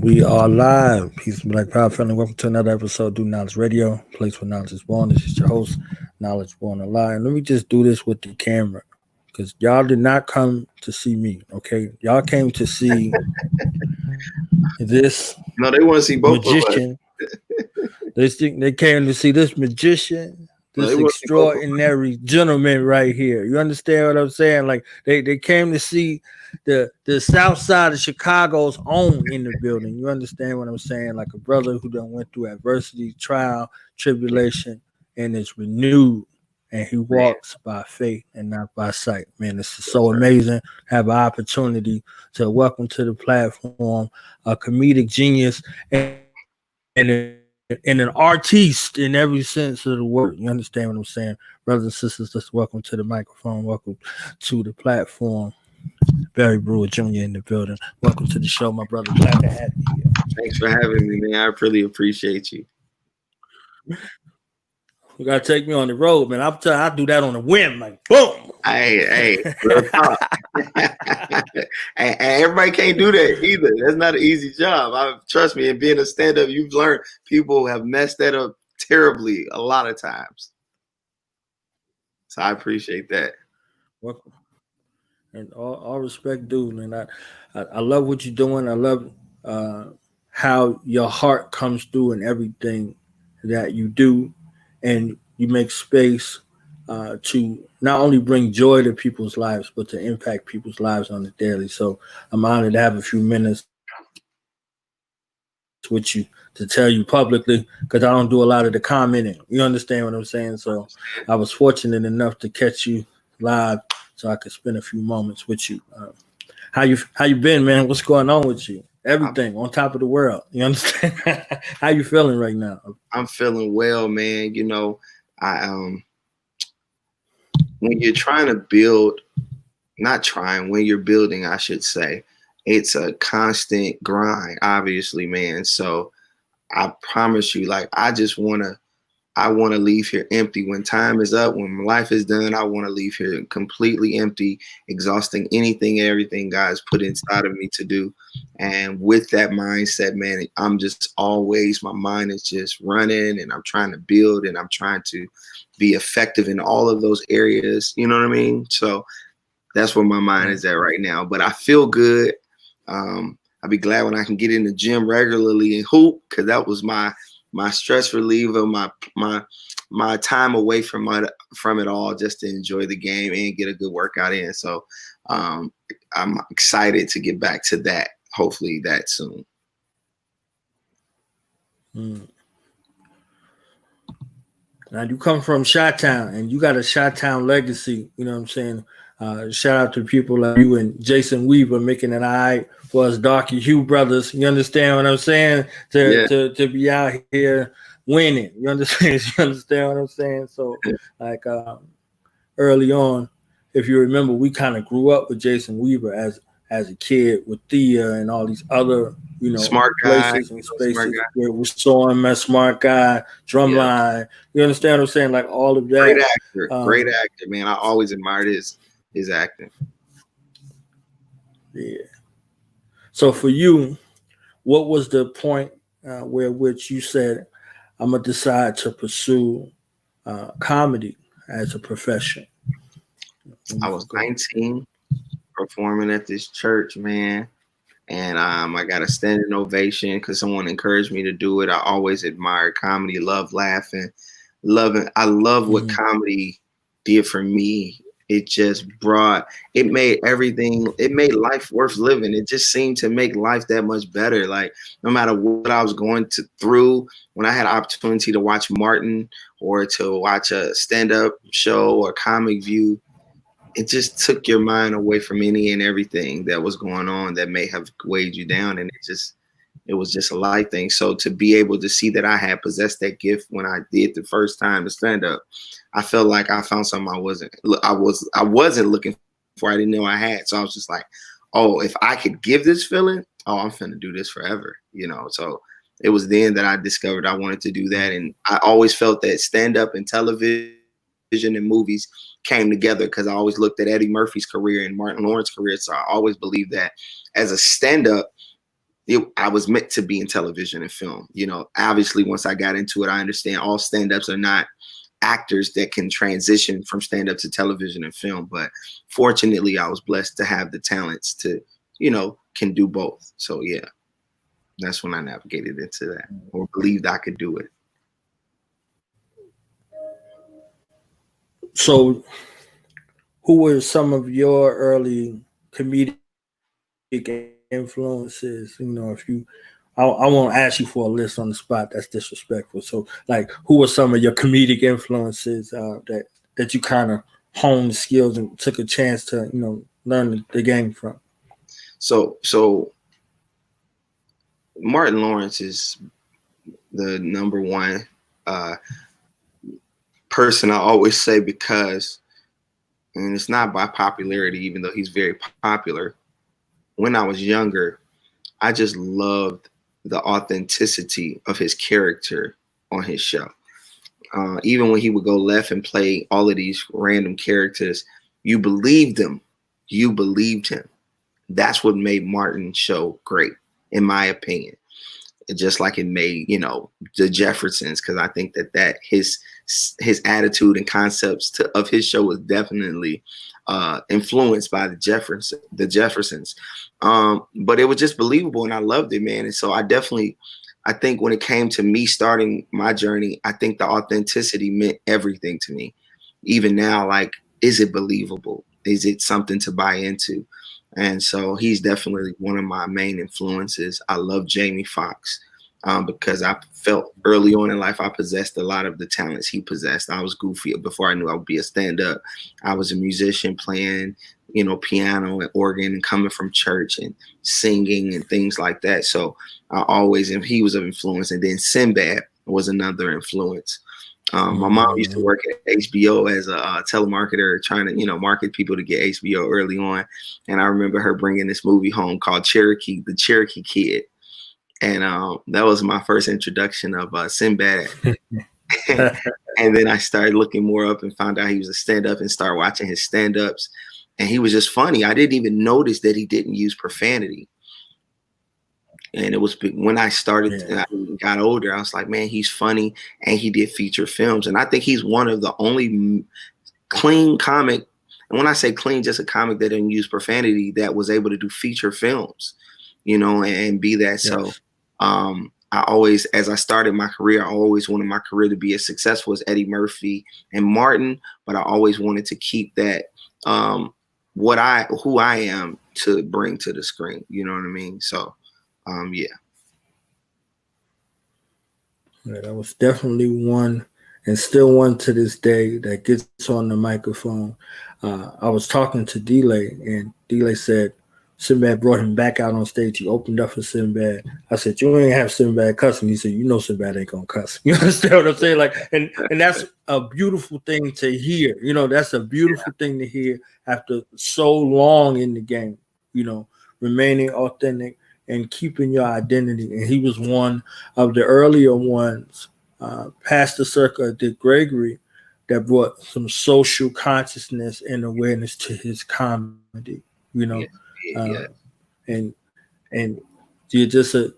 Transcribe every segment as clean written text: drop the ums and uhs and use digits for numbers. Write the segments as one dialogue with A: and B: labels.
A: We are live. Peace, Black Power family. Welcome to another episode of Do Knowledge Radio, place where knowledge is born. This is your host, Knowledge Born Alive. And let me just do this with the camera because y'all did not come to see me, okay? Y'all came to see this
B: No, they want to see both of us.
A: magician. They came to see this magician,
B: No,
A: this
B: they want to see both of us.
A: extraordinary gentleman right here. You understand what I'm saying? Like they came to see the south side of Chicago's own in the building. You understand what I'm saying? Like a brother who done went through adversity, trial, tribulation, and is renewed. And he walks by faith and not by sight. Man, this is so amazing. Have an opportunity to welcome to the platform a comedic genius and an artiste in every sense of the word. You understand what I'm saying? Brothers and sisters, just welcome to the microphone. Welcome to the platform. Barry Brewer Jr. in the building. Welcome to the show, my brother. Glad to have you here.
B: Thanks for having me, man. I really appreciate you.
A: You gotta take me on the road, man. I'll tell you, I do that on a whim, like boom.
B: Hey, real talk. and everybody can't do that either. That's not an easy job. Trust me, in being a stand-up, you've learned people have messed that up terribly a lot of times. So I appreciate that.
A: Welcome. And all respect due, man. I love what you're doing. I love how your heart comes through in everything that you do, and you make space to not only bring joy to people's lives, but to impact people's lives on the daily. So I'm honored to have a few minutes with you to tell you publicly because I don't do a lot of the commenting. You understand what I'm saying? So I was fortunate enough to catch you live so I could spend a few moments with you. How you been, man? What's going on with you? Everything on top of the world. You understand? How you feeling right now?
B: I'm feeling well, man. You know, when you're trying to build, when you're building, I should say, it's a constant grind, obviously, man. So I promise you, like, I want to leave here empty. When time is up, when life is done, I want to leave here completely empty, exhausting anything and everything God's put inside of me to do. And with that mindset, man, I'm just always, my mind is just running and I'm trying to build and I'm trying to be effective in all of those areas. You know what I mean? So that's where my mind is at right now. But I feel good. I'll be glad when I can get in the gym regularly and hoop, because that was my stress reliever, my time away from it all, just to enjoy the game and get a good workout in. So I'm excited to get back to that, hopefully that soon.
A: Now you come from Chi-Town and you got a Chi-Town legacy, you know what I'm saying? Shout out to people like you and Jason Weaver making it all right for us Darky Hugh brothers. You understand what I'm saying? To be out here winning. You understand? You understand what I'm saying? So like early on, if you remember, we kind of grew up with Jason Weaver as a kid with Thea and all these other,
B: smart
A: places and spaces where we saw him as Smart Guy, Drumline. You understand what I'm saying? Like all of that.
B: Great actor, man. I always admired his acting.
A: Yeah. So for you, what was the point where which you said, I'm gonna decide to pursue comedy as a profession?
B: I was 19, performing at this church, man, and I got a standing ovation because someone encouraged me to do it. I always admired comedy, love laughing, I love what comedy did for me. It just made life worth living. It just seemed to make life that much better. Like no matter what I was going through, when I had an opportunity to watch Martin or to watch a stand-up show or Comic View, it just took your mind away from any and everything that was going on that may have weighed you down. And it was just a light thing. So to be able to see that I had possessed that gift when I did the first time to stand up, I felt like I found something I wasn't looking for. I didn't know I had. So I was just like, oh, if I could give this feeling, I'm finna do this forever, So it was then that I discovered I wanted to do that. And I always felt that stand up and television and movies came together because I always looked at Eddie Murphy's career and Martin Lawrence's career. So I always believed that as a stand up, I was meant to be in television and film. You know, obviously once I got into it, I understand all stand-ups are not actors that can transition from stand-up to television and film. But fortunately, I was blessed to have the talents to, you know, can do both. So yeah, that's when I navigated into that, or believed I could do it.
A: So, who were some of your early comedic influences? You know, if you, I won't ask you for a list on the spot. That's disrespectful. So, like, who were some of your comedic influences that you kind of honed skills and took a chance to, you know, learn the game from?
B: So Martin Lawrence is the number one uh, person I always say, because, and it's not by popularity, even though he's very popular. When I was younger, I just loved the authenticity of his character on his show. Even when he would go left and play all of these random characters, you believed him. You believed him. That's what made Martin's show great, in my opinion. Just like it made, you know, the Jeffersons, because I think that his attitude and concepts of his show was definitely influenced by the Jeffersons. But it was just believable, and I loved it, man. And so I think when it came to me starting my journey, I think the authenticity meant everything to me. Even now, like, is it believable? Is it something to buy into? And so he's definitely one of my main influences. I love Jamie Foxx because I felt early on in life I possessed a lot of the talents he possessed. I was goofy before I knew I would be a stand-up. I was a musician playing, you know, piano and organ and coming from church and singing and things like that. So and he was of influence. And then Sinbad was another influence. My mom used to work at HBO as a telemarketer, trying to, you know, market people to get HBO early on. And I remember her bringing this movie home called The Cherokee Kid. And that was my first introduction of Sinbad. And then I started looking more up and found out he was a stand-up and started watching his stand-ups. And he was just funny. I didn't even notice that he didn't use profanity. And it was when I started, I got older, I was like, man, he's funny, and he did feature films. And I think he's one of the only clean comic, and when I say clean, just a comic that didn't use profanity, that was able to do feature films, you know, and be that. Yes. So I always, as I started my career, I always wanted my career to be as successful as Eddie Murphy and Martin, but I always wanted to keep that who I am to bring to the screen. You know what I mean? So yeah,
A: that was definitely one, and still one to this day, that gets on the microphone. I was talking to Delay, and Delay said Sinbad brought him back out on stage. He opened up for Sinbad. I said, "You ain't have Sinbad cussing." He said, "You know Sinbad ain't gonna cuss." You understand what I'm saying? Like, and that's a beautiful thing to hear. You know, that's a beautiful thing to hear after so long in the game. You know, remaining authentic and keeping your identity. And he was one of the earlier ones, past the circle of Dick Gregory, that brought some social consciousness and awareness to his comedy. You know, and you're just a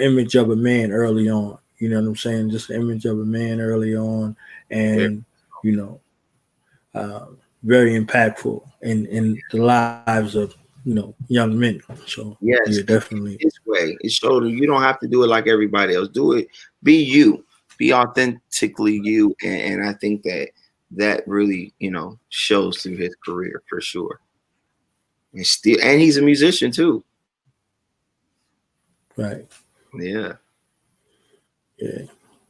A: image of a man early on. You know what I'm saying? Just an image of a man early on, and you know, very impactful in the lives of, you know, young men. So
B: yes,
A: definitely
B: this way. It showed you don't have to do it like everybody else. Do it. Be you. Be authentically you. And I think that really, you know, shows through his career for sure. And he's a musician too.
A: Right.
B: Yeah.
A: Yeah.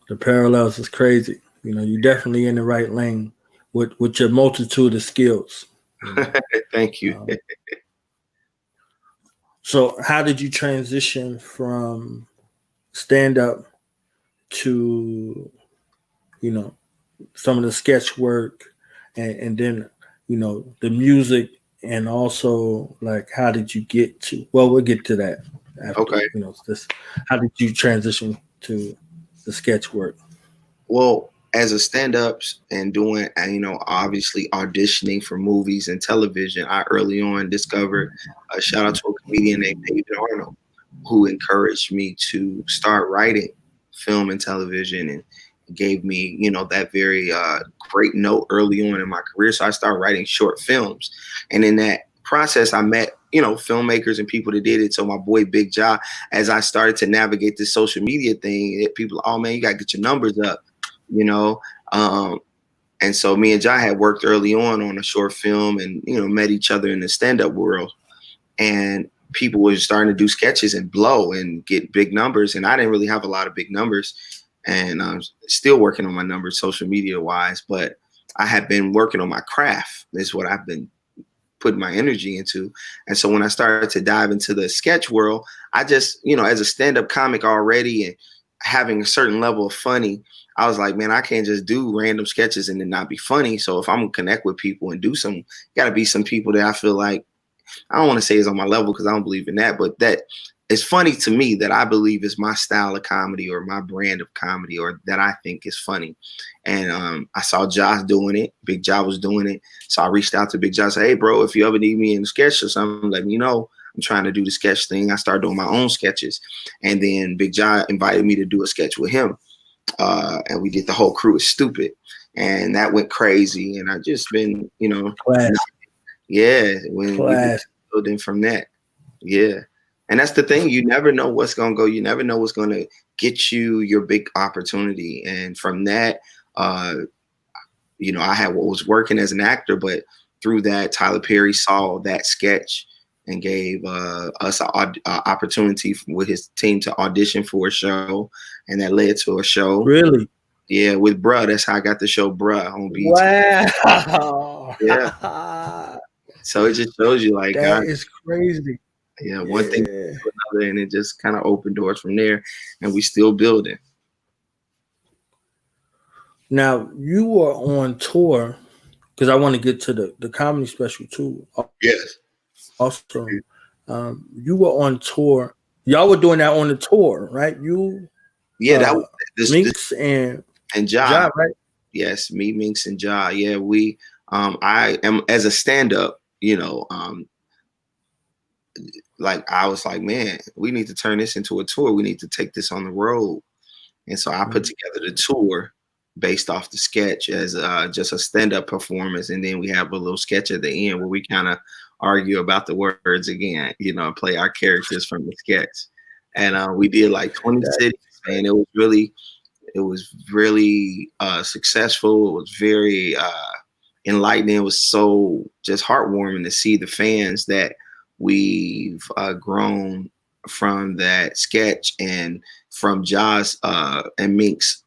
A: The parallels is crazy. You know, you're definitely in the right lane with your multitude of skills. You know?
B: Thank you.
A: So how did you transition from stand up to, you know, some of the sketch work, and then, you know, the music, and also, like, how did you get to, well, we'll get to that after. Okay. You know, how did you transition to the sketch work?
B: Well, as a stand-up and doing, you know, obviously auditioning for movies and television, I early on discovered, shout out to a comedian named David Arnold, who encouraged me to start writing film and television, and gave me, you know, that very great note early on in my career. So I started writing short films. And in that process, I met, you know, filmmakers and people that did it. So my boy Big Ja, as I started to navigate this social media thing, people, oh man, you got to get your numbers up, you know. And so me and Ja had worked early on a short film, and, you know, met each other in the stand-up world. And people were starting to do sketches and blow and get big numbers. And I didn't really have a lot of big numbers. And I'm still working on my numbers social media wise, but I have been working on my craft. This is what I've been putting my energy into. And so when I started to dive into the sketch world, I just, you know, as a stand-up comic already and having a certain level of funny, I was like, man, I can't just do random sketches and then not be funny. So if I'm gonna connect with people and do some, gotta be some people that I feel like, I don't want to say is on my level because I don't believe in that, but that it's funny to me, that I believe is my style of comedy or my brand of comedy, or that I think is funny. And I saw Josh doing it. Big Ja was doing it. So I reached out to Big Ja, said, hey, bro, if you ever need me in a sketch or something, let me know. I'm trying to do the sketch thing. I started doing my own sketches. And then Big Ja invited me to do a sketch with him. And we did The Whole Crew Is Stupid. And that went crazy. And I just been, you know, yeah, when we building from that. Yeah. And that's the thing. You never know what's going to go. You never know what's going to get you your big opportunity. And from that, you know, I was working as an actor, but through that, Tyler Perry saw that sketch and gave us an opportunity with his team to audition for a show. And that led to a show.
A: Really?
B: Yeah, with Bruh. That's how I got the show Bruh on BT.
A: Wow.
B: Yeah. So it just shows you, like,
A: that is crazy.
B: Yeah, one thing to another, and it just kind of opened doors from there, and we still building.
A: Now, you were on tour, because I want to get to the comedy special too.
B: Yes.
A: Also, you were on tour. Y'all were doing that on the tour, right? You,
B: that was
A: Minx and
B: Ja,
A: right?
B: Yes, me, Minx, and Ja. Yeah, we. I am, as a stand-up, you know, like I was like, man, we need to turn this into a tour. We need to take this on the road. And so I put together the tour based off the sketch as just a stand-up performance. And then we have a little sketch at the end where we kind of argue about the words again, you know, play our characters from the sketch. And we did like 20 cities, and it was really successful. It was very enlightening. It was so just heartwarming to see the fans that we've grown from that sketch, and from Ja's and Mink's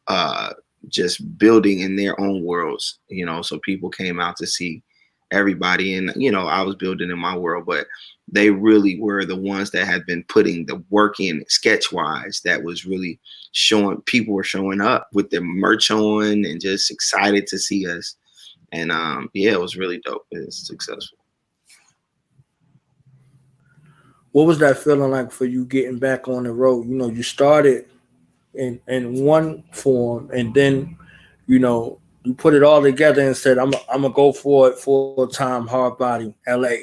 B: just building in their own worlds, you know. So people came out to see everybody, and, you know, I was building in my world, but they really were the ones that had been putting the work in sketch wise. That was really showing, people were showing up with their merch on and just excited to see us. And yeah, it was really dope. It was successful.
A: What was that feeling like for you getting back on the road? You know, you started in one form, and then, you know, you put it all together and said, I'm gonna go for it full time, hard body, LA,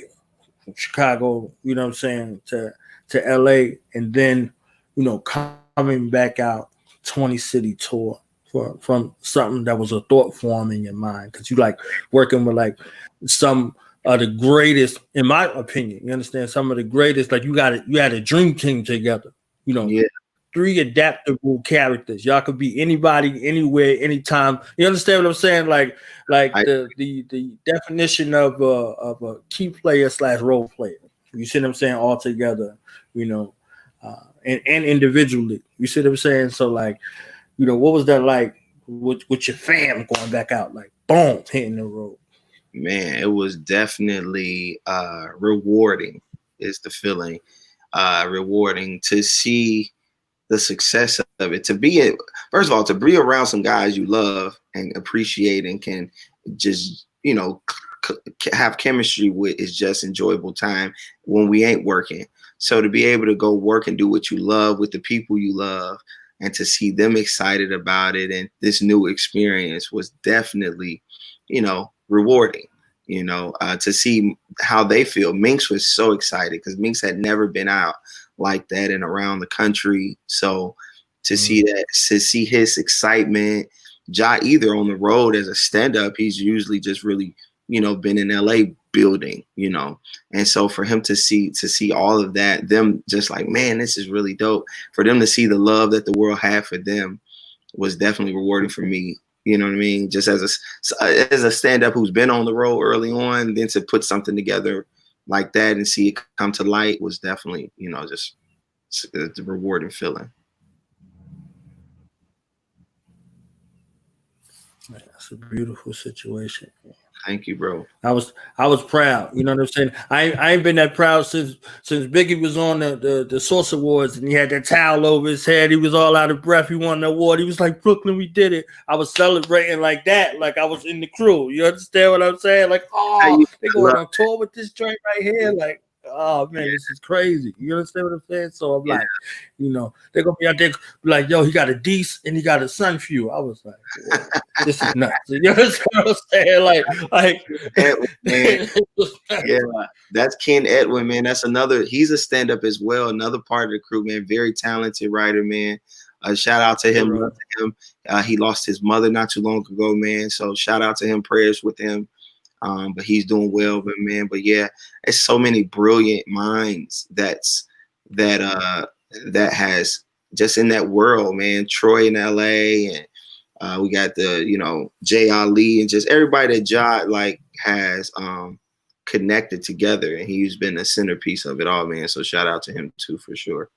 A: Chicago, you know what I'm saying, to LA, and then, you know, coming back out 20 city tour from something that was a thought form in your mind, because you like working with like some of the greatest, in my opinion, you understand, some of the greatest, like you had a dream team together, you know.
B: Yeah.
A: 3 adaptable characters. Y'all could be anybody, anywhere, anytime. You understand what I'm saying? Like the definition of a key player / role player. You see what I'm saying? All together, you know, and individually. You see what I'm saying? So, like, you know, what was that like with your fam going back out? Like, boom, hitting the road.
B: Man, it was definitely rewarding, is the feeling. Rewarding to see the success of it, to be it. First of all, to be around some guys you love and appreciate and can just, you know, have chemistry with, is just enjoyable time when we ain't working. So to be able to go work and do what you love with the people you love, and to see them excited about it and this new experience was definitely, you know, rewarding. You know, to see how they feel. Minx was so excited because Minx had never been out like that and around the country. So to see that, to see his excitement, Ja, either on the road as a stand-up, he's usually just really, you know, been in LA building, you know. And so for him to see all of that, them just like, man, this is really dope. For them to see the love that the world had for them was definitely rewarding for me. You know what I mean? Just as a stand-up who's been on the road early on, then to put something together like that and see it come to light was definitely, you know, just the rewarding feeling.
A: That's a beautiful situation.
B: Thank you, bro.
A: I was proud. You know what I'm saying? I ain't been that proud since Biggie was on the Source Awards and he had that towel over his head. He was all out of breath. He won the award. He was like, Brooklyn, we did it. I was celebrating like that, like I was in the crew. You understand what I'm saying? Like, oh, they going on tour with this joint right here. Like, oh man, this is crazy. You understand what I'm saying? So I'm like, you know, they're gonna be out there like, yo, he got a Dees and he got a Sun Fuel. I was like, whoa, this is nuts. You understand what I'm saying? Like
B: Edwin, man. Yeah, that's Ken Edwin, man. That's another, he's a stand-up as well, another part of the crew, man. Very talented writer, man. Shout out to him. Love to him. He lost his mother not too long ago, man. So shout out to him, prayers with him. But he's doing well, but man, but yeah, it's so many brilliant minds that has just in that world, man. Troy in LA, and we got the, you know, Jay Ali and just everybody that Ja like has connected together, and he's been a centerpiece of it all, man. So shout out to him too, for sure.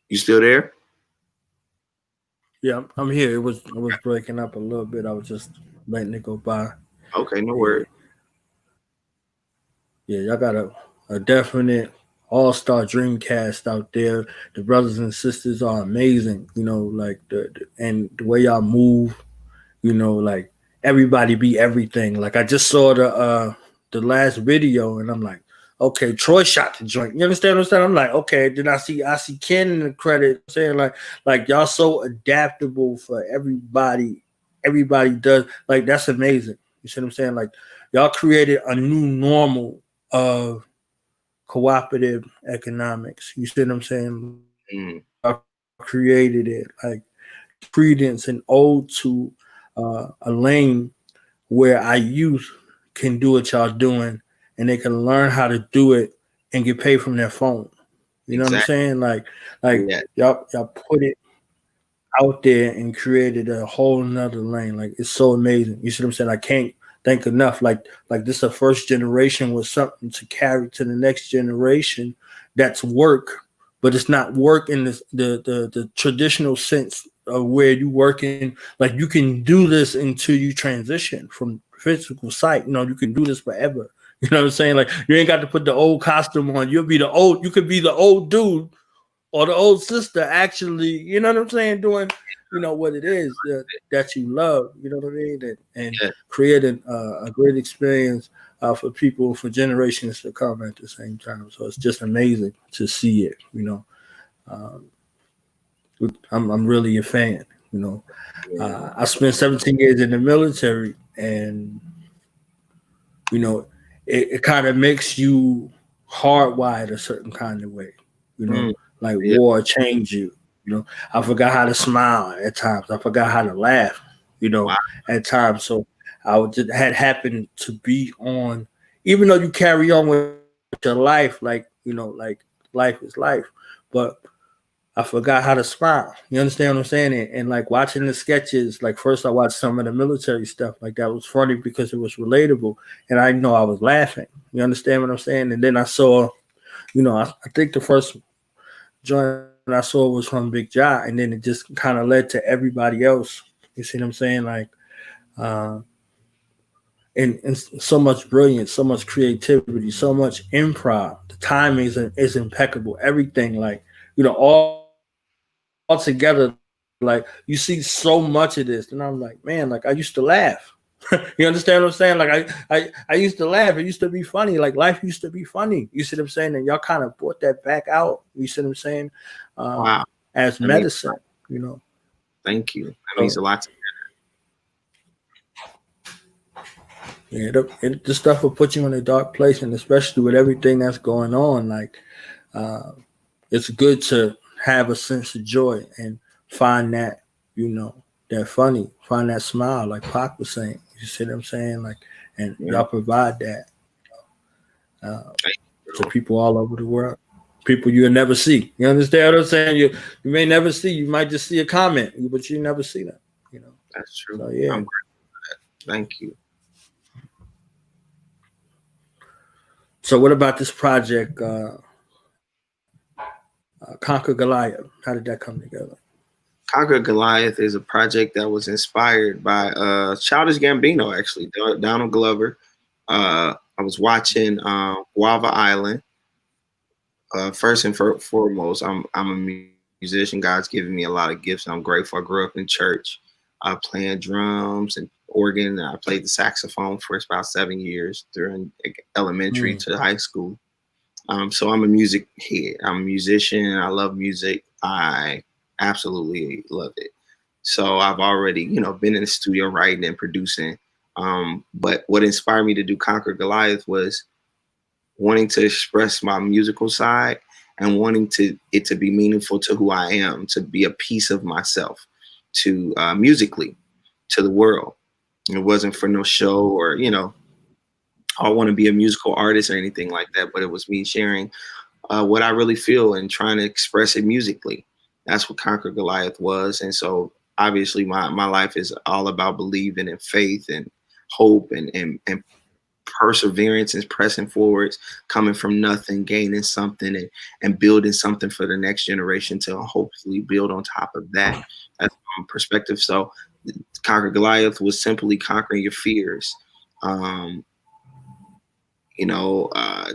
B: You still there?
A: Yeah, I'm here. It was breaking up a little bit. I was just letting it go by.
B: Okay, no worries.
A: Yeah, y'all got a definite all-star dream cast out there. The brothers and sisters are amazing. You know, like and the way y'all move. You know, like everybody be everything. Like I just saw the last video, and I'm like, okay, Troy shot the joint. You understand what I'm saying? I'm like, okay. Then I see Ken in the credit saying like y'all so adaptable for everybody. Everybody does like that's amazing. You see what I'm saying? Like y'all created a new normal of cooperative economics. You see what I'm saying? Y'all created it like credence and ode to a lane where our youth can do what y'all doing and they can learn how to do it and get paid from their phone. You know what I'm saying? Like yeah. y'all put it out there and created a whole nother lane. Like it's so amazing. You see what I'm saying? I can't thank enough. Like this is a first generation with something to carry to the next generation that's work, but it's not work in the traditional sense of where you working. Like you can do this until you transition from physical sight. You know, you can do this forever. You know what I'm saying? Like you ain't got to put the old costume on. You could be the old dude or the old sister actually, you know what I'm saying, doing, you know, what it is that you love, you know what I mean, and creating a great experience for people, for generations to come at the same time. So it's just amazing to see it, you know. I'm really a fan, you know. I spent 17 years in the military, and, you know, it kind of makes you hardwired a certain kind of way, you know. Like war changed you. You know, I forgot how to smile at times. I forgot how to laugh, you know, at times. So I had happened to be on, even though you carry on with your life, like, you know, like life is life. But I forgot how to smile. You understand what I'm saying? And like watching the sketches, like first I watched some of the military stuff. Like that was funny because it was relatable. And I know I was laughing. You understand what I'm saying? And then I saw, you know, I think the first joint I saw was from Big Ja, and then it just kind of led to everybody else. You see what I'm saying? Like, and so much brilliance, so much creativity, so much improv. The timing is impeccable. Everything, like, you know, all together. Like you see so much of this, and I'm like, man, like I used to laugh. You understand what I'm saying? Like I used to laugh. It used to be funny. Like life used to be funny. You see what I'm saying? And y'all kind of brought that back out. You see what I'm saying?
B: Wow.
A: As medicine, you know.
B: Thank you. That means a lot to me.
A: Yeah, the stuff will put you in a dark place, and especially with everything that's going on, like uh, it's good to have a sense of joy and find that, you know, that funny, find that smile, like Pac was saying. You see what I'm saying? Like, and
B: Yeah.
A: y'all provide that uh,
B: Thank
A: to
B: you,
A: people all over the world. People you'll never see. You understand what I'm saying? You may never see. You might just see a comment, but you never see them. You know.
B: that's true.
A: So yeah.
B: I'm Thank you.
A: So what about this project, Conquer Goliath? How did that come together?
B: Conquer Goliath is a project that was inspired by Childish Gambino, actually, Donald Glover. I was watching Guava Island. First and foremost, I'm a musician. God's given me a lot of gifts. And I'm grateful. I grew up in church, playing drums and organ. I played the saxophone for about 7 years during elementary
A: Mm.
B: to high school. So I'm a music head. I'm a musician. I love music. I absolutely love it. So I've already, been in the studio writing and producing. But what inspired me to do Conquer Goliath was wanting to express my musical side and wanting it to be meaningful to who I am, to be a piece of myself, to musically, to the world. It wasn't for no show or I want to be a musical artist or anything like that, but it was me sharing what I really feel and trying to express it musically. That's what Conquer Goliath was. And so obviously my life is all about believing in faith and hope and perseverance and pressing forwards, coming from nothing, gaining something and building something for the next generation to hopefully build on top of that. That's my perspective. So Conquer Goliath was simply conquering your fears. Um,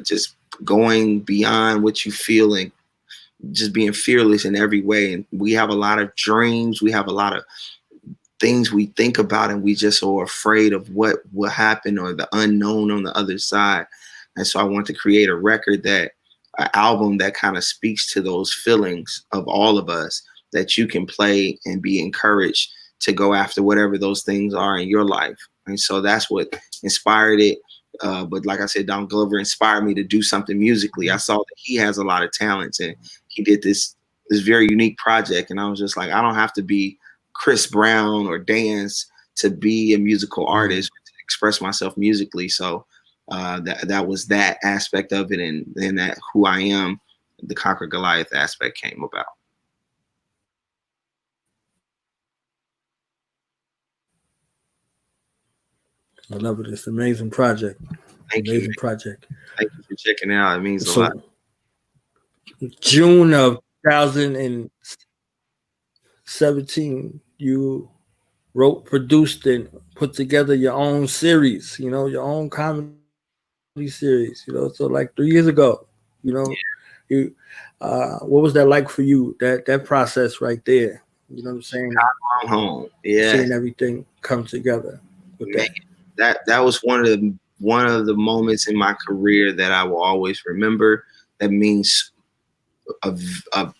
B: just going beyond what you feel and just being fearless in every way. And we have a lot of dreams. We have a lot of things we think about, and we just are afraid of what will happen or the unknown on the other side. And so I want to create a record an album that kind of speaks to those feelings of all of us, that you can play and be encouraged to go after whatever those things are in your life. And so that's what inspired it. But like I said, Don Glover inspired me to do something musically. I saw that he has a lot of talents, and he did this very unique project. And I was just like, I don't have to be Chris Brown or dance to be a musical artist, to express myself musically. So that was that aspect of it, and then that who I am, the Conquer Goliath aspect came about.
A: I love it. It's an amazing project.
B: Thank you.
A: Amazing project.
B: Thank you for checking it out. It means a
A: So
B: lot.
A: June of 2017, you wrote, produced, and put together your own series. You know, your own comedy series. You know, so like 3 years ago. You know, you what was that like for you? That process right there. You know what I'm saying?
B: I'm home. Yeah,
A: Seeing everything come together with
B: man.
A: that.
B: That was one of the moments in my career that I will always remember. That means a, a,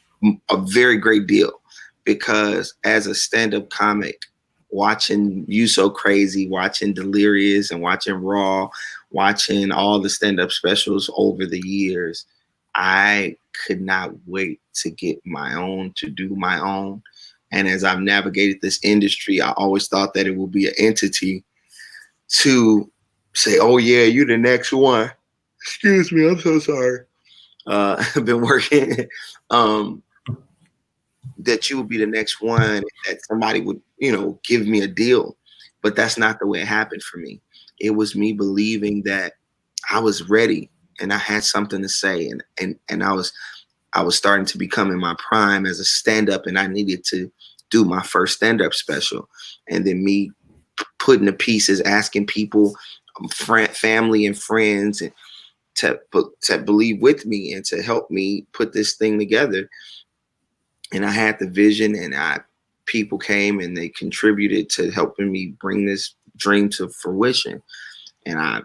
B: a very great deal, because as a stand-up comic, watching You So Crazy, watching Delirious, and watching Raw, watching all the stand-up specials over the years, I could not wait to get my own, to do my own. And as I've navigated this industry, I always thought that it would be an entity to say, oh yeah, you the next one. Excuse me, I'm so sorry. I've been working. That you would be the next one, that somebody would, give me a deal. But that's not the way it happened for me. It was me believing that I was ready and I had something to say, and I was starting to become in my prime as a stand-up, and I needed to do my first stand-up special. And then me putting the pieces, asking people, family and friends, and to believe with me and to help me put this thing together. And I had the vision, and people came and they contributed to helping me bring this dream to fruition. And I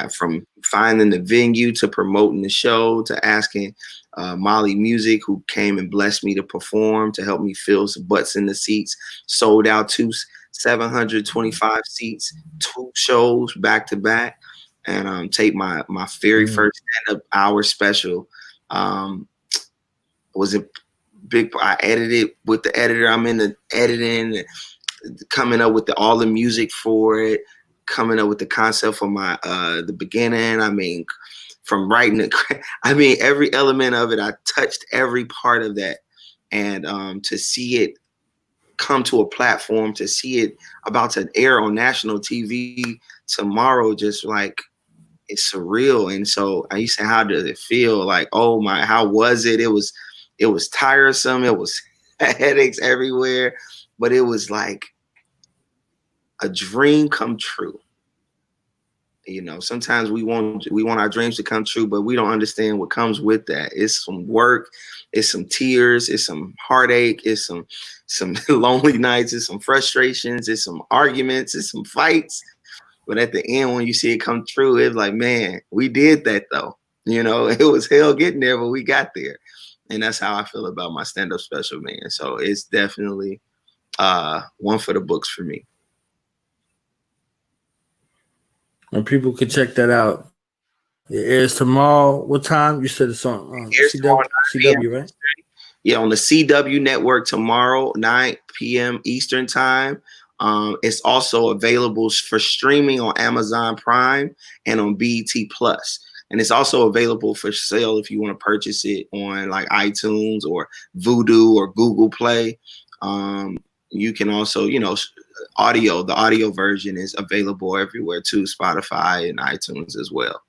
B: from finding the venue to promoting the show to asking Molly Music, who came and blessed me to perform, to help me fill some butts in the seats, sold out 725 seats, 2 shows back to back, and tape my very first stand-up hour special. Was a big. I edited with the editor. I'm in the editing, coming up with all the music for it, coming up with the concept for my the beginning. I mean, from writing it, I mean, every element of it. I touched every part of that, and to see it come to a platform, to see it about to air on national TV tomorrow, just like, it's surreal. And so I used to say, how did it feel? Like, oh my, how was it? It was tiresome. It was headaches everywhere, but it was like a dream come true. You know, sometimes we want our dreams to come true, but we don't understand what comes with that. It's some work, it's some tears, it's some heartache, it's some lonely nights, it's some frustrations, it's some arguments, it's some fights. But at the end, when you see it come true, it's like, man, we did that though. You know, it was hell getting there, but we got there. And that's how I feel about my stand-up special, man. So it's definitely one for the books for me.
A: And people can check that out. It airs tomorrow. What time? You said it's on CW, right?
B: Yeah, on the CW network tomorrow, 9 p.m. Eastern time. It's also available for streaming on Amazon Prime and on BET Plus. And it's also available for sale if you want to purchase it on like iTunes or Vudu or Google Play. You can also, you know, the audio version is available everywhere too, Spotify and iTunes as well.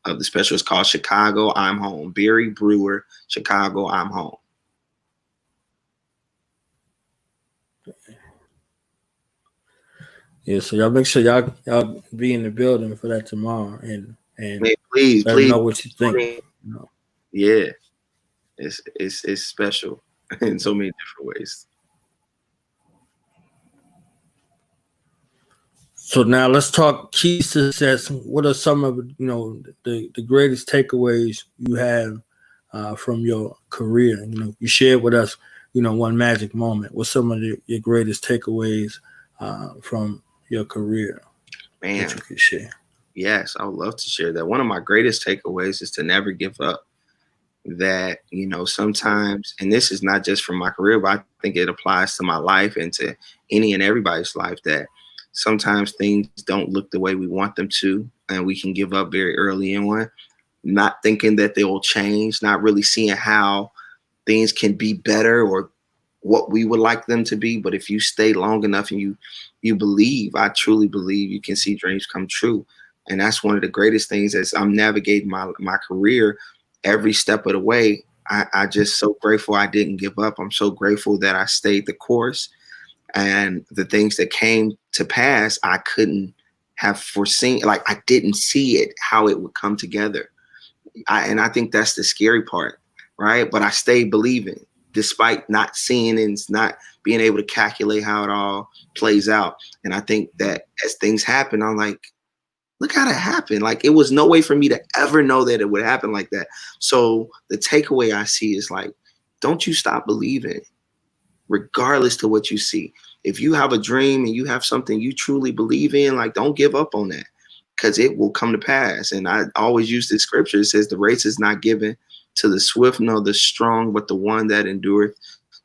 B: The special is called Chicago, I'm Home. Barry Brewer, Chicago, I'm Home.
A: Yeah, so y'all make sure y'all be in the building for that tomorrow, and
B: man, please
A: know what you think. You know?
B: Yeah, it's special in so many different ways.
A: So now let's talk key success. What are some of the greatest takeaways you have from your career? You know, you shared with us, one magic moment. What's some of your greatest takeaways from your career?
B: Man,
A: that you could share?
B: Yes, I would love to share that. One of my greatest takeaways is to never give up. That, sometimes, and this is not just from my career, but I think it applies to my life and to any and everybody's life, that sometimes things don't look the way we want them to, and we can give up very early on, not thinking that they will change, not really seeing how things can be better or what we would like them to be. But if you stay long enough and you believe, I truly believe, you can see dreams come true. And that's one of the greatest things as I'm navigating my career every step of the way. I just so grateful I didn't give up. I'm so grateful that I stayed the course. And the things that came to pass, I couldn't have foreseen. Like, I didn't see it, how it would come together. And I think that's the scary part, right? But I stayed believing, despite not seeing and not being able to calculate how it all plays out. And I think that as things happen, I'm like, look how that happened. Like, it was no way for me to ever know that it would happen like that. So the takeaway I see is like, don't you stop believing, regardless to what you see. If you have a dream and you have something you truly believe in, like, don't give up on that, because it will come to pass. And I always use this scripture. It says the race is not given to the swift nor the strong, but the one that endureth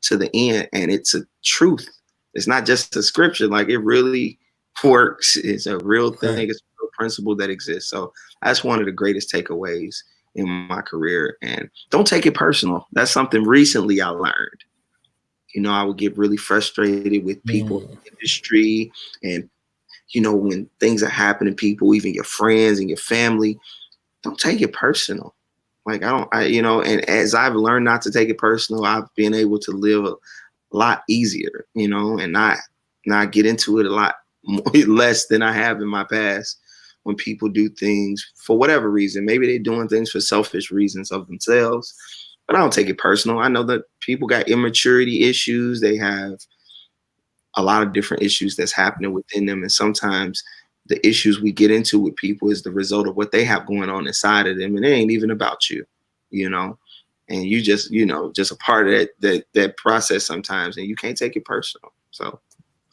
B: to the end. And it's a truth. It's not just a scripture. Like, it really works. It's a real thing. It's a real principle that exists. So that's one of the greatest takeaways in my career. And don't take it personal. That's something recently I learned. I would get really frustrated with people in the industry, and when things are happening, people, even your friends and your family, don't take it personal. Like, and as I've learned not to take it personal, I've been able to live a lot easier, and not get into it a lot more, less than I have in my past. When people do things for whatever reason, maybe they're doing things for selfish reasons of themselves, but I don't take it personal. I know that people got immaturity issues. They have a lot of different issues that's happening within them. And sometimes the issues we get into with people is the result of what they have going on inside of them. And it ain't even about you, and you just, just a part of that process sometimes, and you can't take it personal. So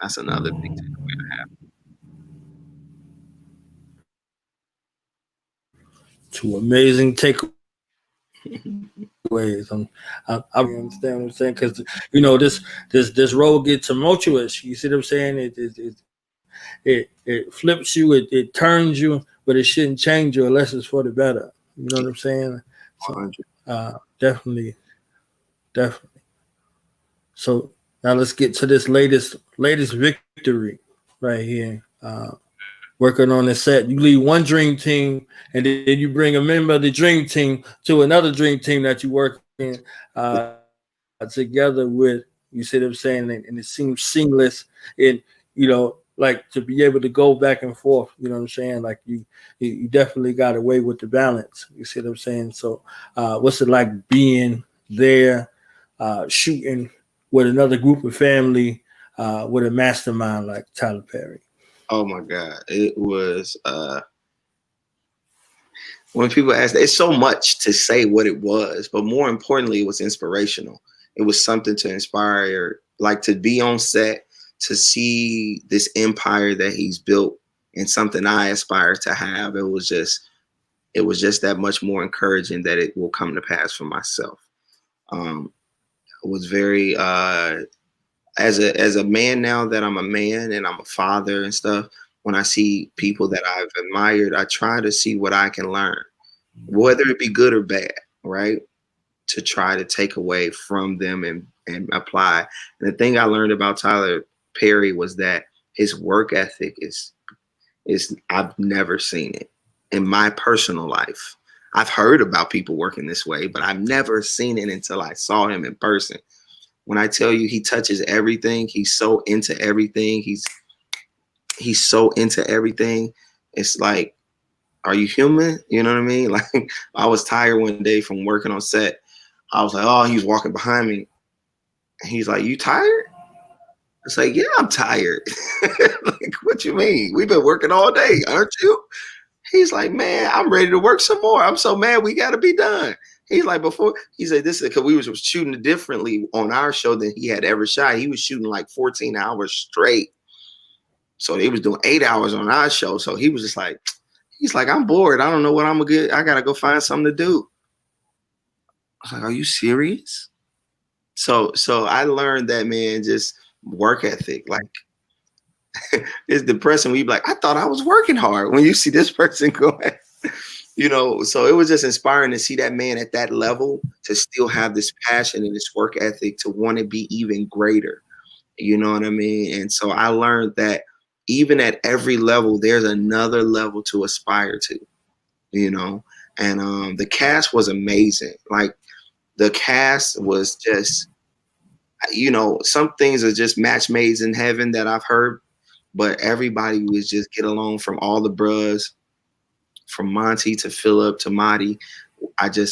B: That's another big
A: Two amazing takeaways.
B: takeaway.
A: I really understand what I'm saying, because you know this road gets tumultuous. You see what I'm saying? It flips you, it turns you, but it shouldn't change you unless it's for the better. You know what I'm saying? So
B: 100.
A: definitely, definitely. So now let's get to this latest victory right here. Working on the set, you leave one dream team, and then you bring a member of the dream team to another dream team that you work in together with. You see what I'm saying? And it seems seamless. And like to be able to go back and forth. You know what I'm saying? Like you definitely got away with the balance. You see what I'm saying? So, what's it like being there, shooting with another group of family, with a mastermind like Tyler Perry?
B: Oh my God. It was when people ask, it's so much to say what it was, but more importantly, it was inspirational. It was something to inspire, like to be on set, to see this empire that he's built, and something I aspire to have. It was just that much more encouraging that it will come to pass for myself. It was very as a man, now that I'm a man and I'm a father and stuff, when I see people that I've admired, I try to see what I can learn, whether it be good or bad, right? To try to take away from them and apply. And the thing I learned about Tyler Perry was that his work ethic is I've never seen it in my personal life. I've heard about people working this way, but I've never seen it until I saw him in person. When I tell you he touches everything, he's so into everything. He's so into everything. It's like, are you human? You know what I mean? Like, I was tired one day from working on set. I was like, oh, he's walking behind me. And he's like, you tired? It's like, yeah, I'm tired. Like, what you mean? We've been working all day, aren't you? He's like, man, I'm ready to work some more. I'm so mad we got to be done. He's like, before, he said, this is because we was shooting differently on our show than he had ever shot. He was shooting like 14 hours straight. So they was doing 8 hours on our show. So he was just like, he's like, I'm bored. I don't know what I'm going to get. I got to go find something to do. I was like, are you serious? So I learned that, man, just work ethic. Like, it's depressing when you be like, I thought I was working hard when you see this person going, so it was just inspiring to see that man at that level, to still have this passion and this work ethic, to want to be even greater. You know what I mean? And so I learned that even at every level, there's another level to aspire to, and the cast was amazing. Like, the cast was just, some things are just match made in heaven that I've heard, but everybody was just get along, from all the bros, from Monty to Philip to Marty.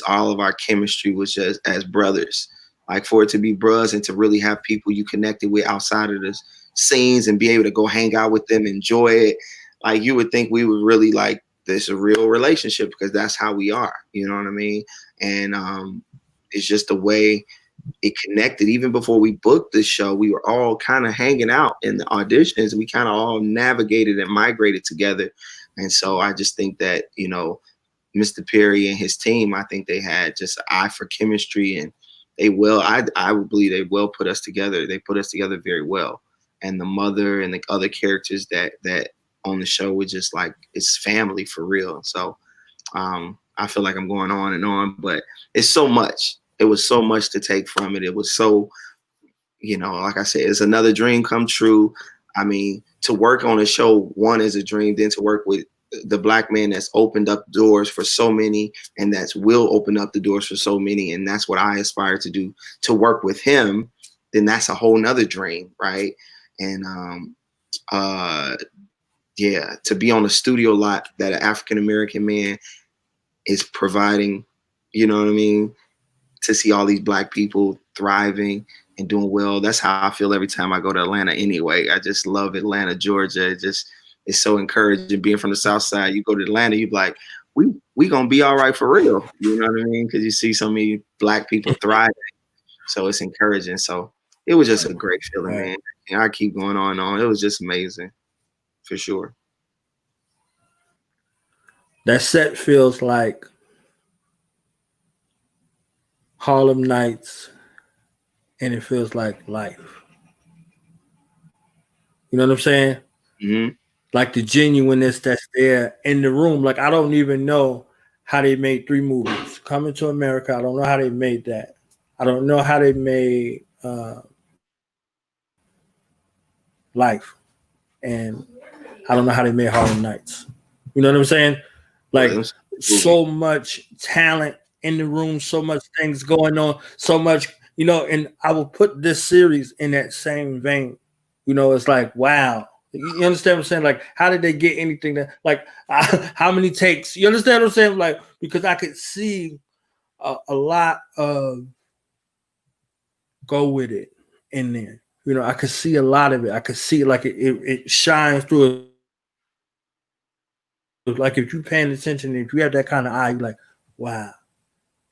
B: All of our chemistry was just as brothers. Like, for it to be bros and to really have people you connected with outside of the scenes and be able to go hang out with them, enjoy it. Like, you would think we would really like this a real relationship, because that's how we are. You know what I mean? And it's just the way it connected. Even before we booked the show, we were all kind of hanging out in the auditions. We kind of all navigated and migrated together. And so I just think that, Mr. Perry and his team, I think they had just an eye for chemistry, and I would believe they will put us together. They put us together very well. And the mother and the other characters that on the show were just like, it's family for real. So I feel like I'm going on and on, but it's so much. It was so much to take from it. It was so, like I said, it's another dream come true. I mean, to work on a show, one is a dream, then to work with the Black man that's opened up doors for so many, and that's will open up the doors for so many. And that's what I aspire to do, to work with him. Then that's a whole nother dream. Right. And, yeah, to be on a studio lot that an African-American man is providing, you know what I mean? To see all these Black people thriving and doing well. That's how I feel every time I go to Atlanta anyway. I just love Atlanta, Georgia. It's so encouraging. Being from the South Side, you go to Atlanta, you be like, we gonna be all right for real. You know what I mean? Because you see so many Black people thriving. So it's encouraging. So it was just a great feeling, man. And I keep going on and on. It was just amazing, for sure.
A: That set feels like Harlem Nights, and it feels like life. You know what I'm saying?
B: Mm-hmm.
A: Like the genuineness that's there in the room. Like I don't even know how they made 3 movies. Coming to America, I don't know how they made that. I don't know how they made Life, and I don't know how they made Harlem Nights. You know what I'm saying? Like so much talent in the room, so much things going on, so much, you know, and I will put this series in that same vein. You know, it's like, wow. You understand what I'm saying? Like, how did they get anything that, like, how many takes? You understand what I'm saying? Like, because I could see a lot of go with it in there. You know, I could see a lot of it. I could see like it shines through. Like if you're paying attention, if you have that kind of eye, you're like, wow,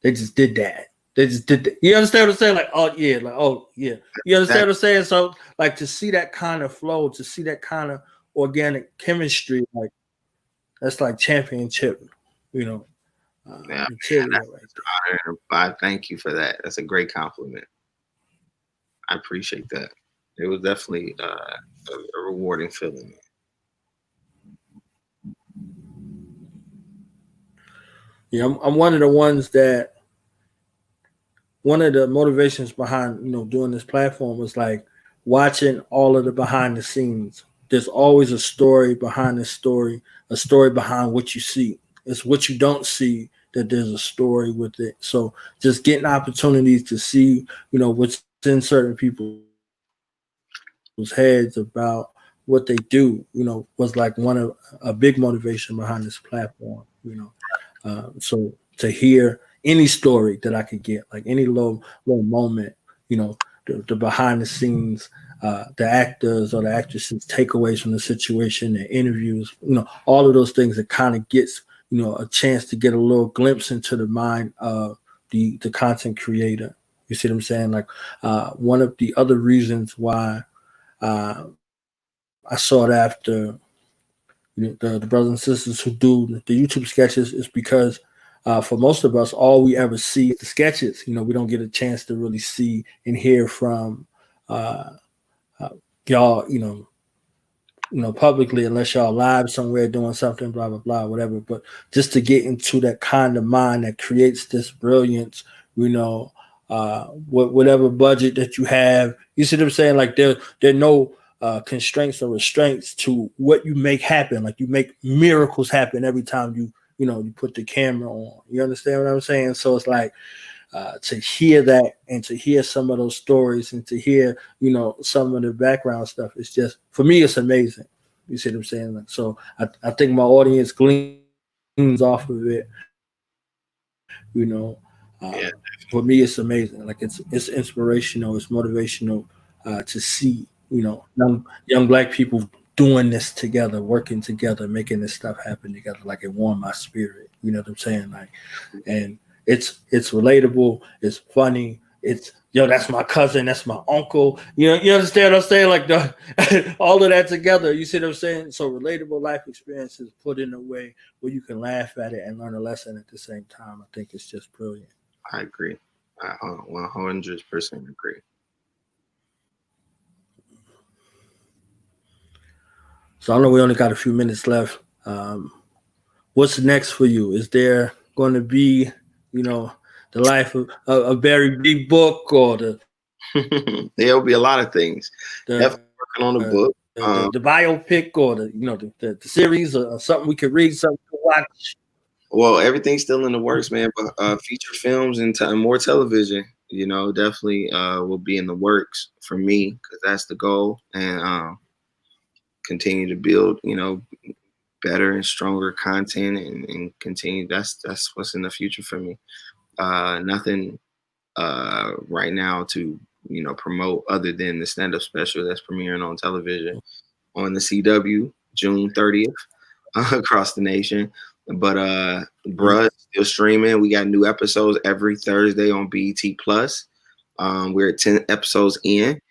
A: they just did that. They just did that. You understand what I'm saying? Like, oh yeah, like, oh yeah. You understand what I'm saying? So like to see that kind of flow, to see that kind of organic chemistry, like that's like championship, you know, material right there.
B: I thank you for that. That's a great compliment. I appreciate that. It was definitely a rewarding feeling.
A: Yeah, I'm one of the ones that one of the motivations behind, you know, doing this platform was like watching all of the behind the scenes. There's always a story behind the story, a story behind what you see. It's what you don't see that there's a story with it. So just getting opportunities to see, you know, what's in certain people's heads about what they do, you know, was like one of a big motivation behind this platform, you know. So to hear any story that I could get, like any little moment, you know, the behind the scenes, the actors or the actresses takeaways from the situation, the interviews, you know, all of those things that kind of gets, you know, a chance to get a little glimpse into the mind of the content creator. You see what I'm saying? Like one of the other reasons why I sought after the brothers and sisters who do the YouTube sketches is because for most of us, all we ever see is the sketches. You know, we don't get a chance to really see and hear from uh, y'all. Publicly unless y'all live somewhere doing something, blah blah blah, whatever. But just to get into that kind of mind that creates this brilliance, you know, whatever budget that you have, you see what I'm saying? Like there are no constraints or restraints to what you make happen. Like you make miracles happen every time you put the camera on. You understand what I'm saying? So it's like to hear that and to hear some of those stories and to hear, you know, some of the background stuff. It's just, for me, it's amazing. You see what I'm saying? Like, so I think my audience gleans off of it, you know.
B: Yeah.
A: For me, it's amazing. Like it's inspirational. It's motivational to see, you know, young black people doing this together, working together, making this stuff happen together. Like it warmed my spirit. You know what I'm saying? Like, and it's relatable. It's funny. It's that's my cousin. That's my uncle. You understand what I'm saying? Like all of that together. You see what I'm saying? So relatable life experiences put in a way where you can laugh at it and learn a lesson at the same time. I think it's just brilliant.
B: I agree. I 100% agree.
A: So I know we only got a few minutes left. What's next for you? Is there going to be, the life of a very big book or
B: There'll be a lot of things.
A: the
B: Definitely working on the book.
A: the biopic or the series or something we could read, something to watch?
B: Well, everything's still in the works, man. But feature films and more television, definitely will be in the works for me because that's the goal, and continue to build, better and stronger content and continue. That's what's in the future for me. Nothing right now to promote other than the stand-up special that's premiering on television on the CW June 30th across the nation. But bruh, still streaming. We got new episodes every Thursday on BET Plus. We're at 10 episodes in.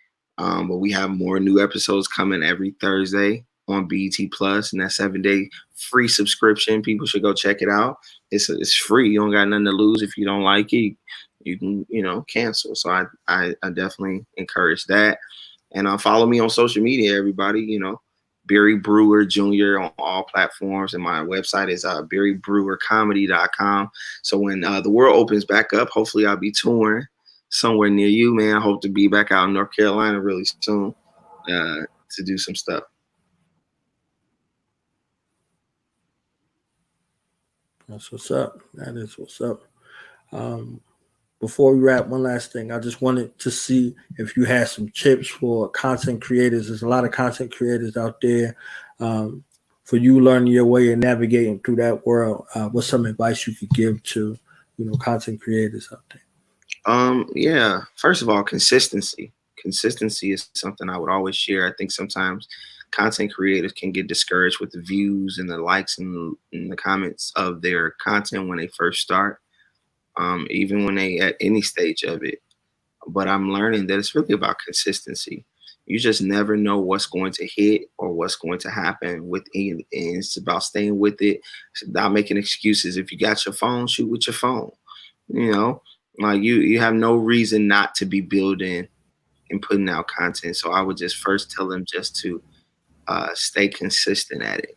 B: But we have more new episodes coming every Thursday on BET Plus, and that 7-day free subscription. People should go check it out. It's free. You don't got nothing to lose. If you don't like it, you can cancel. So I definitely encourage that. And follow me on social media, everybody. Barry Brewer Jr. on all platforms, and my website is barrybrewercomedy.com. So when the world opens back up, hopefully I'll be touring somewhere near you, man. I hope to be back out in North Carolina really soon to do some stuff.
A: That's what's up. That is what's up. Before we wrap, one last thing. I just wanted to see if you had some tips for content creators. There's a lot of content creators out there. For you learning your way and navigating through that world, what's some advice you could give to content creators out there?
B: Yeah. First of all, consistency. Consistency is something I would always share. I think sometimes content creators can get discouraged with the views and the likes and the comments of their content when they first start, even when they at any stage of it. But I'm learning that it's really about consistency. You just never know what's going to hit or what's going to happen with it. And it's about staying with it. It's about making excuses. If you got your phone, shoot with your phone. Like you have no reason not to be building and putting out content. So I would just first tell them just to stay consistent at it.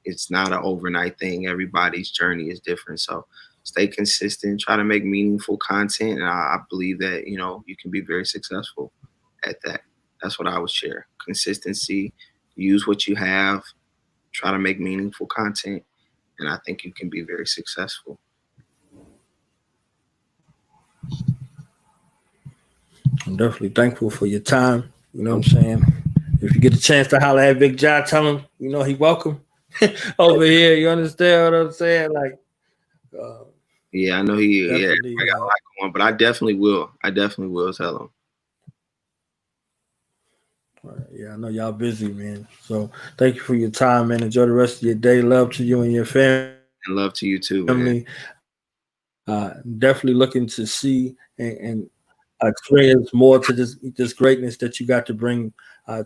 B: It's not an overnight thing. Everybody's journey is different. So stay consistent, try to make meaningful content. And I believe that, you can be very successful at that. That's what I would share. Consistency, use what you have, try to make meaningful content. And I think you can be very successful.
A: I'm definitely thankful for your time. You know what I'm saying? If you get a chance to holler at Big John, tell him, he welcome over here. You understand what I'm saying? Like,
B: yeah, I know I got a lot going, but I definitely will. Tell him.
A: Yeah, I know y'all busy, man. So thank you for your time, man. Enjoy the rest of your day. Love to you and your family.
B: And love to you too, man.
A: Definitely looking to see and experience more to this greatness that you got to bring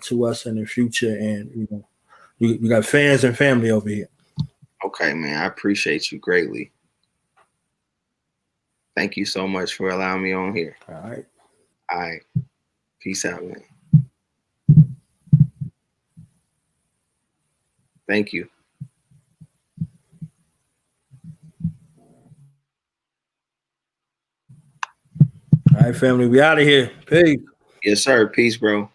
A: to us in the future. And we got fans and family over here.
B: Okay, man. I appreciate you greatly. Thank you so much for allowing me on here.
A: All right.
B: All right. Peace out, man. Thank you.
A: All right, family. We out of here. Peace.
B: Yes, sir. Peace, bro.